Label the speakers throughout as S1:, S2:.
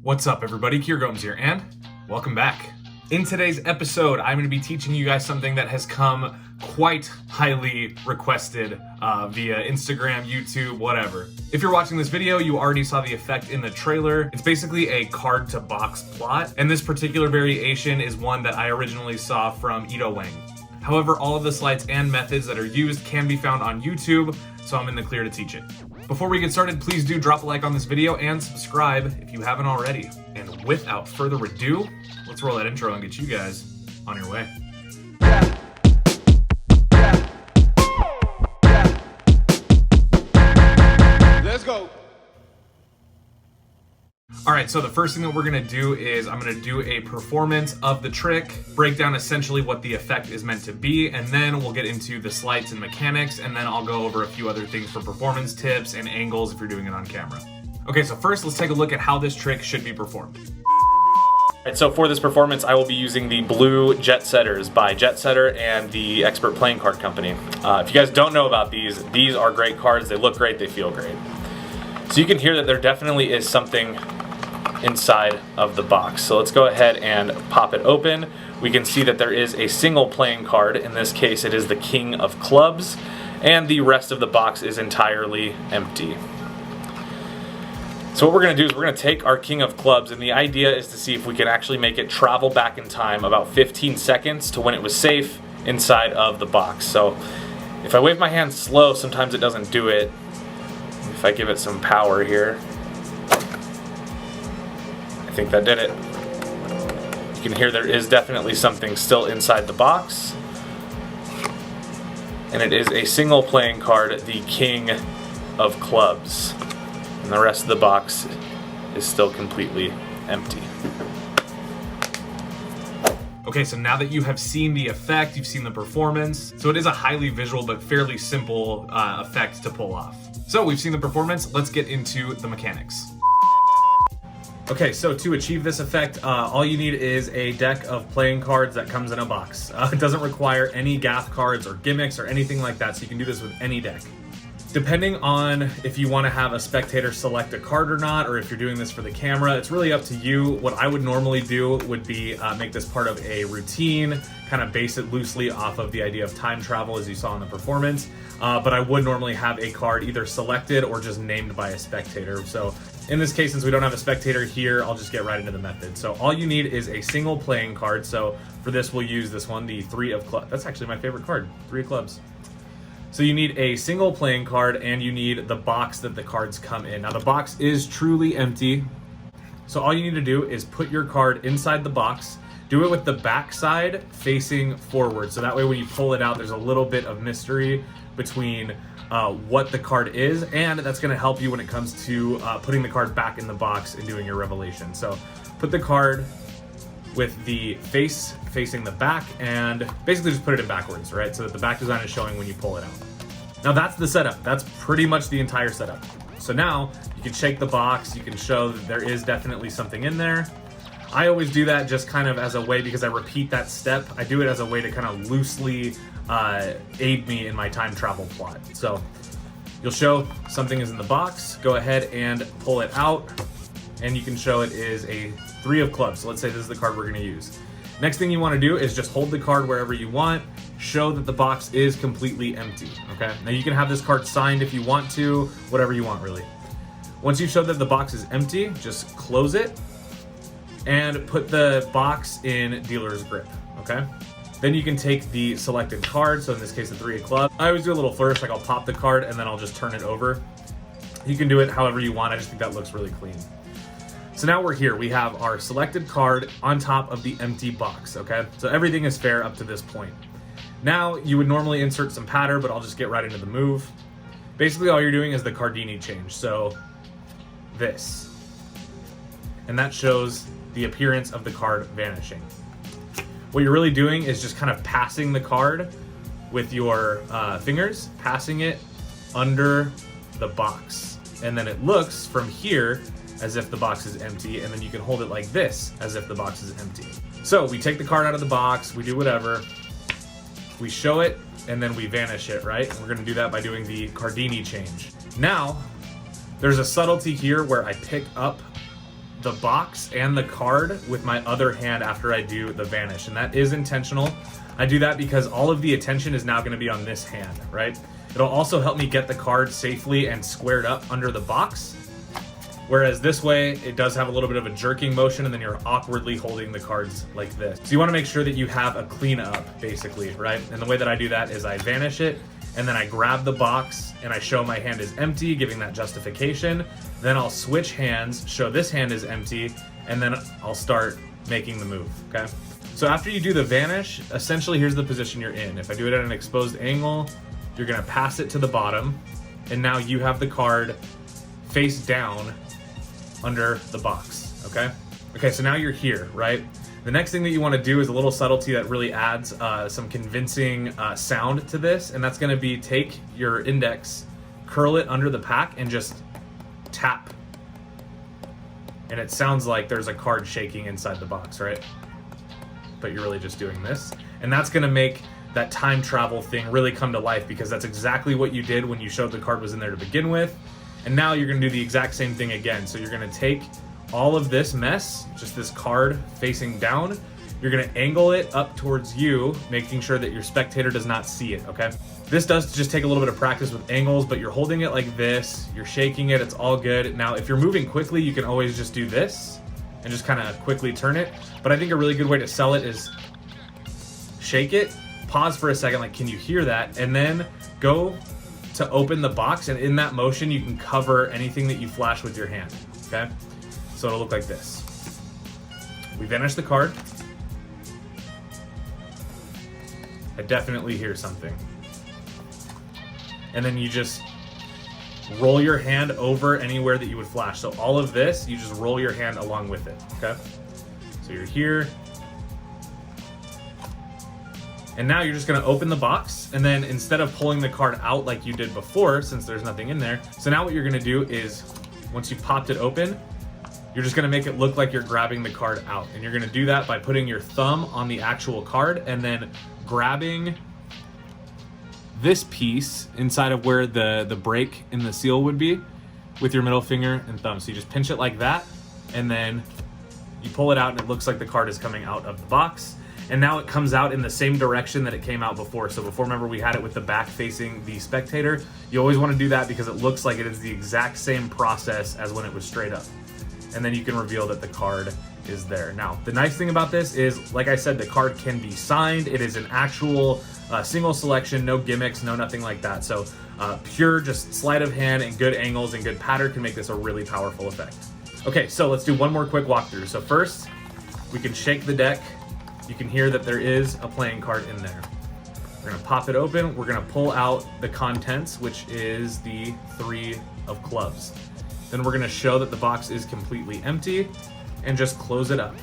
S1: What's up everybody, Kier Gomes here, and welcome back. In today's episode, I'm going to be teaching you guys something that has come quite highly requested via Instagram, YouTube, whatever. If you're watching this video, you already saw the effect in the trailer. It's basically a card to box plot, and this particular variation is one that I originally saw from Edo Huang. However, all of the slides and methods that are used can be found on YouTube, so I'm in the clear to teach it. Before we get started, please do drop a like on this video and subscribe if you haven't already. And without further ado, let's roll that intro and get you guys on your way.
S2: Let's go.
S1: Alright, so the first thing that we're going to do is I'm going to do a performance of the trick, break down essentially what the effect is meant to be, and then we'll get into the sleights and mechanics, and then I'll go over a few other things for performance tips and angles if you're doing it on camera. Okay, so first let's take a look at how this trick should be performed. Alright, so for this performance I will be using the blue Jetsetters by Jetsetter and the Expert Playing Card Company. If you guys don't know about these are great cards, they look great, they feel great. So you can hear that there definitely is something inside of the box. So let's go ahead and pop it open. We can see that there is a single playing card. In this case it is the King of Clubs, and the rest of the box is entirely empty. So what we're going to do is we're going to take our King of Clubs, and the idea is to see if we can actually make it travel back in time about 15 seconds to when it was safe inside of the box. So if I wave my hand slow, sometimes it doesn't do it. If I give it some power here, I think that did it. You can hear there is definitely something still inside the box. And it is a single playing card, the King of Clubs. And the rest of the box is still completely empty. Okay, so now that you have seen the effect, you've seen the performance, so it is a highly visual but fairly simple effect to pull off. So we've seen the performance, let's get into the mechanics. Okay, so to achieve this effect, all you need is a deck of playing cards that comes in a box. It doesn't require any gaff cards or gimmicks or anything like that, so you can do this with any deck. Depending on if you want to have a spectator select a card or not, or if you're doing this for the camera, it's really up to you. What I would normally do would be make this part of a routine, kind of base it loosely off of the idea of time travel as you saw in the performance, but I would normally have a card either selected or just named by a spectator. So in this case, since we don't have a spectator here, I'll just get right into the method. So all you need is a single playing card. So for this, we'll use this one, the 3 of Clubs. That's actually my favorite card, 3 of Clubs. So you need a single playing card, and you need the box that the cards come in. Now the box is truly empty. So all you need to do is put your card inside the box. Do it with the back side facing forward. So that way when you pull it out, there's a little bit of mystery between what the card is, and that's going to help you when it comes to putting the card back in the box and doing your revelation. So put the card with the face facing the back, and basically just put it in backwards, right? So that the back design is showing when you pull it out. Now that's the setup. That's pretty much the entire setup. So now you can shake the box, you can show that there is definitely something in there. I always do that just kind of as a way, because I repeat that step, I do it as a way to kind of loosely aid me in my time travel plot. So you'll show something is in the box, go ahead and pull it out, and you can show it is a 3 of Clubs. So let's say this is the card we're going to use. Next thing you want to do is just hold the card wherever you want, show that the box is completely empty, okay? Now you can have this card signed if you want to, whatever you want really. Once you show that the box is empty, just close it and put the box in dealer's grip, okay? Then you can take the selected card, so in this case the 3 of Clubs. I always do a little flourish, like I'll pop the card and then I'll just turn it over. You can do it however you want, I just think that looks really clean. So now we're here, we have our selected card on top of the empty box, okay? So everything is fair up to this point. Now you would normally insert some patter, but I'll just get right into the move. Basically all you're doing is the Cardini change, so this. And that shows the appearance of the card vanishing. What you're really doing is just kind of passing the card with your fingers, passing it under the box. And then it looks from here as if the box is empty, and then you can hold it like this as if the box is empty. So we take the card out of the box, we do whatever, we show it, and then we vanish it, right? We're gonna do that by doing the Cardini change. Now, there's a subtlety here where I pick up the box and the card with my other hand after I do the vanish, and that is intentional. I do that because all of the attention is now going to be on this hand, right? It'll also help me get the card safely and squared up under the box. Whereas this way, it does have a little bit of a jerking motion, and then you're awkwardly holding the cards like this. So you want to make sure that you have a clean up, basically, right? And the way that I do that is I vanish it, and then I grab the box, and I show my hand is empty, giving that justification. Then I'll switch hands, show this hand is empty, and then I'll start making the move, okay? So after you do the vanish, essentially here's the position you're in. If I do it at an exposed angle, you're gonna pass it to the bottom, and now you have the card face down under the box, okay? Okay, so now you're here, right? The next thing that you want to do is a little subtlety that really adds some convincing sound to this, and that's going to be take your index, curl it under the pack, and just tap. And it sounds like there's a card shaking inside the box, right? But you're really just doing this. And that's going to make that time travel thing really come to life, because that's exactly what you did when you showed the card was in there to begin with. And now you're going to do the exact same thing again. So you're going to take all of this mess, just this card facing down, you're going to angle it up towards you, making sure that your spectator does not see it, okay? This does just take a little bit of practice with angles, but you're holding it like this, you're shaking it, it's all good. Now, if you're moving quickly, you can always just do this and just kind of quickly turn it. But I think a really good way to sell it is shake it, pause for a second, like, can you hear that? And then go to open the box, and in that motion, you can cover anything that you flash with your hand, okay? So it'll look like this. We vanish the card. I definitely hear something. And then you just roll your hand over anywhere that you would flash. So all of this, you just roll your hand along with it, okay? So you're here. And now you're just gonna open the box, and then instead of pulling the card out like you did before, since there's nothing in there, so now what you're gonna do is, once you've popped it open, you're just gonna make it look like you're grabbing the card out. And you're gonna do that by putting your thumb on the actual card and then grabbing this piece inside of where the break in the seal would be with your middle finger and thumb. So you just pinch it like that, and then you pull it out, and it looks like the card is coming out of the box. And now it comes out in the same direction that it came out before. So before, remember, we had it with the back facing the spectator. You always want to do that because it looks like it is the exact same process as when it was straight up. And then you can reveal that the card is there. Now, the nice thing about this is, like I said, the card can be signed. It is an actual single selection, no gimmicks, no nothing like that. So pure just sleight of hand and good angles and good pattern can make this a really powerful effect. Okay, so let's do one more quick walkthrough. So first, we can shake the deck. You can hear that there is a playing card in there. We're gonna pop it open. We're gonna pull out the contents, which is the 3 of clubs. Then we're gonna show that the box is completely empty and just close it up.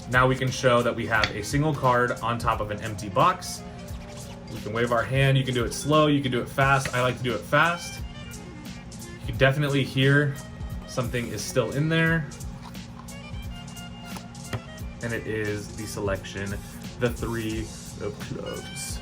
S1: Now we can show that we have a single card on top of an empty box. We can wave our hand. You can do it slow, you can do it fast. I like to do it fast. You can definitely hear something is still in there. And it is the selection, the 3 of clubs.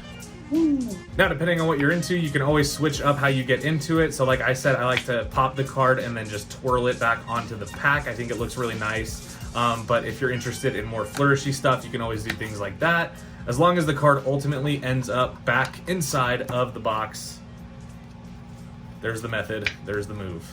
S1: Woo. Now, depending on what you're into, you can always switch up how you get into it. So like I said, I like to pop the card and then just twirl it back onto the pack. I think it looks really nice. But if you're interested in more flourishy stuff, you can always do things like that. As long as the card ultimately ends up back inside of the box. There's the method, there's the move.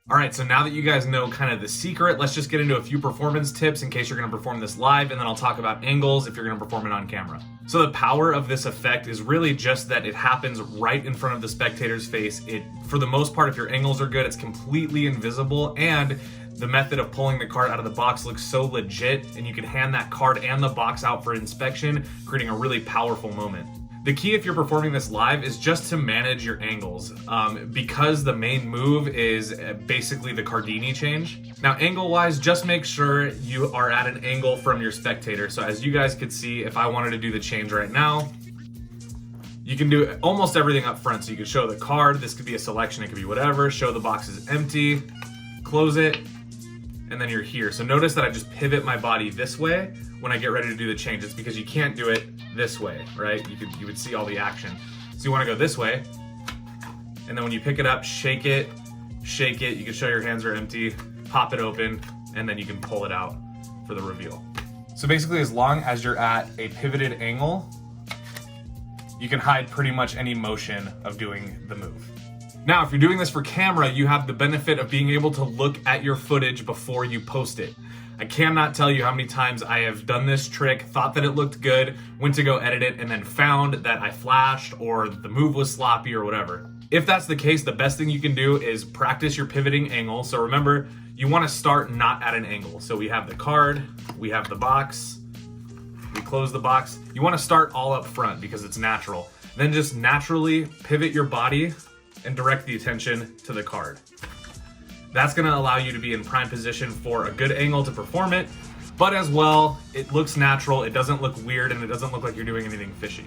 S1: All right, so now that you guys know kind of the secret, let's just get into a few performance tips in case you're gonna perform this live, and then I'll talk about angles if you're gonna perform it on camera. So the power of this effect is really just that it happens right in front of the spectator's face. For the most part, if your angles are good, it's completely invisible, and the method of pulling the card out of the box looks so legit, and you can hand that card and the box out for inspection, creating a really powerful moment. The key if you're performing this live is just to manage your angles because the main move is basically the Cardini change. Now, angle-wise, just make sure you are at an angle from your spectator. So as you guys could see, if I wanted to do the change right now, you can do almost everything up front. So you could show the card, this could be a selection, it could be whatever, show the box is empty, close it, and then you're here. So notice that I just pivot my body this way when I get ready to do the change. It's because you can't do it this way, right? You would see all the action. So you wanna go this way, and then when you pick it up, shake it, you can show your hands are empty, pop it open, and then you can pull it out for the reveal. So basically, as long as you're at a pivoted angle, you can hide pretty much any motion of doing the move. Now, if you're doing this for camera, you have the benefit of being able to look at your footage before you post it. I cannot tell you how many times I have done this trick, thought that it looked good, went to go edit it, and then found that I flashed or the move was sloppy or whatever. If that's the case, the best thing you can do is practice your pivoting angle. So remember, you want to start not at an angle. So we have the card, we have the box, we close the box. You want to start all up front because it's natural. Then just naturally pivot your body and direct the attention to the card. That's going to allow you to be in prime position for a good angle to perform it, but as well, it looks natural, it doesn't look weird, and it doesn't look like you're doing anything fishy.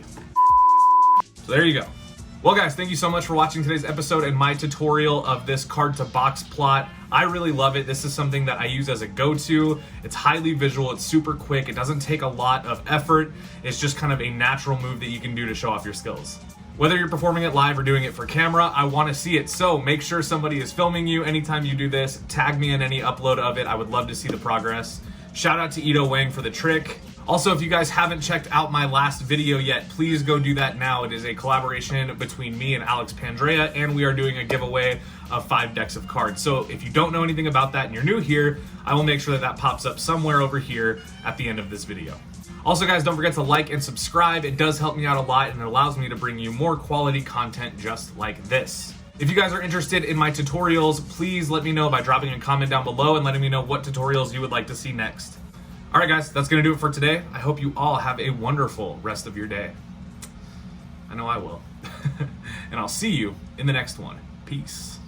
S1: So there you go. Well guys, thank you so much for watching today's episode and my tutorial of this card to box plot. I really love it. This is something that I use as a go-to. It's highly visual, it's super quick, it doesn't take a lot of effort. It's just kind of a natural move that you can do to show off your skills. Whether you're performing it live or doing it for camera, I want to see it. So make sure somebody is filming you anytime you do this. Tag me in any upload of it. I would love to see the progress. Shout out to Edo Huang for the trick. Also, if you guys haven't checked out my last video yet, please go do that now. It is a collaboration between me and Alex Pandrea, and we are doing a giveaway of 5 decks of cards. So if you don't know anything about that and you're new here, I will make sure that that pops up somewhere over here at the end of this video. Also guys, don't forget to like and subscribe. It does help me out a lot and it allows me to bring you more quality content just like this. If you guys are interested in my tutorials, please let me know by dropping a comment down below and letting me know what tutorials you would like to see next. Alright guys, that's going to do it for today. I hope you all have a wonderful rest of your day. I know I will. And I'll see you in the next one. Peace.